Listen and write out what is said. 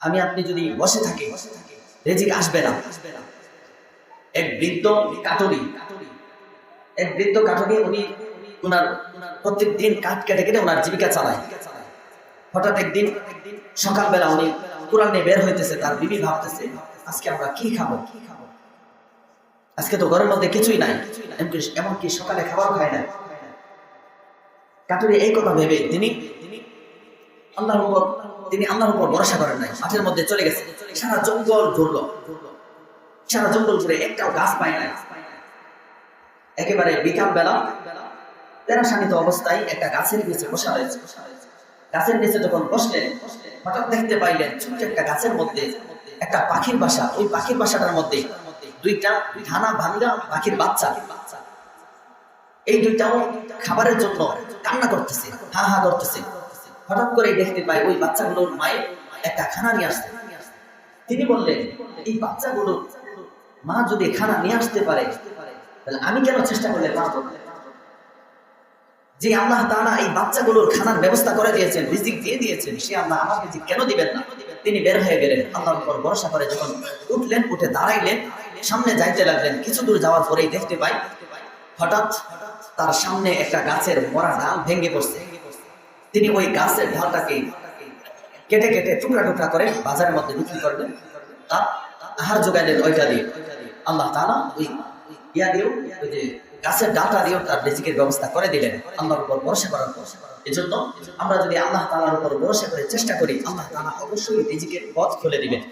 আমি আপনি যদি বসে থাকি রিজিক আসবে না। এক বৃদ্ধ কাঠুরি উনি ওনার প্রত্যেক দিন কাঠ কেটে কেটে ওনার জীবিকা চালায়। হঠাৎ একদিন সকালবেলা উনি কোরআন নিয়ে বের হইতেছে, তার বিবি ভাবতেছে আজকে আমরা কি খাবো, আজকে তো ঘরের মধ্যে কিছুই নাই, এমনকি সকালে খাবার খায় না। কাঠুরি এই কথা ভেবে তিনি আল্লাহর উপর ভরসা করেন নাই, মাঠের মধ্যে চলে গেছে। সারা জঙ্গল ঘুরে একটাও গাছ পায় নাই। একেবারে বিকাল বেলা পেরেশানিত অবস্থায় একটা গাছের নিচে বসা হয়েছে। গাছের নিচে যখন বসলেন হঠাৎ দেখতে পাইলেন ছোট্ট একটা গাছের মধ্যে একটা পাখির বাসা। ওই পাখির বাসাটার মধ্যে দুইটা ধানা ভাঙ্গা পাখির বাচ্চা, এই দুইটাও খাবারের জন্য কান্না করতেছে, হা হা করতেছে। হঠাৎ করে দেখতে পাই ওই বাচ্চাগুলোর মায়ের একটা খানা নিয়ে আসছে। তিনি বললেন এই বাচ্চাগুলো মা যদি খানা নিয়ে আসতে পারে তাহলে আমি কেন চেষ্টা করলে পারবো না? যে আল্লাহ তাআলা এই বাচ্চাগুলোর খানার ব্যবস্থা করে দিয়েছেন, রিজিক দিয়ে দিয়েছেন, সে আল্লাহ আমার রিজিক কেন দিবেন না? তিনি বের হয়ে গেলেন, আল্লাহর উপর ভরসা করে যখন উঠলেন, উঠে দাঁড়াইলেন, সামনে যাইতে লাগলেন। কিছু দূর যাওয়ার পরেই দেখতে পাই হঠাৎ তার সামনে একটা গাছের মরা ডাল ভেঙে পড়ছে। তিনি ওই গাছের ডালটাকে কেটে কেটে টুকরা টুকরা করে বাজারের মধ্যে বিক্রি করলেন, তার আহার যোগাইলেন ওইটা দিয়ে। আল্লাহ তাআলা ওই ইয়া দিয়েও, ওই যে গাছের ডালটা দিয়েও তার রিজিকের ব্যবস্থা করে দিলেন আল্লাহর উপর ভরসা করার পর। এজন্য আমরা যদি আল্লাহ তাআলার উপর ভরসা করে চেষ্টা করি, আল্লাহ তাআলা অবশ্যই রিজিকের পথ খুলে দিবেন।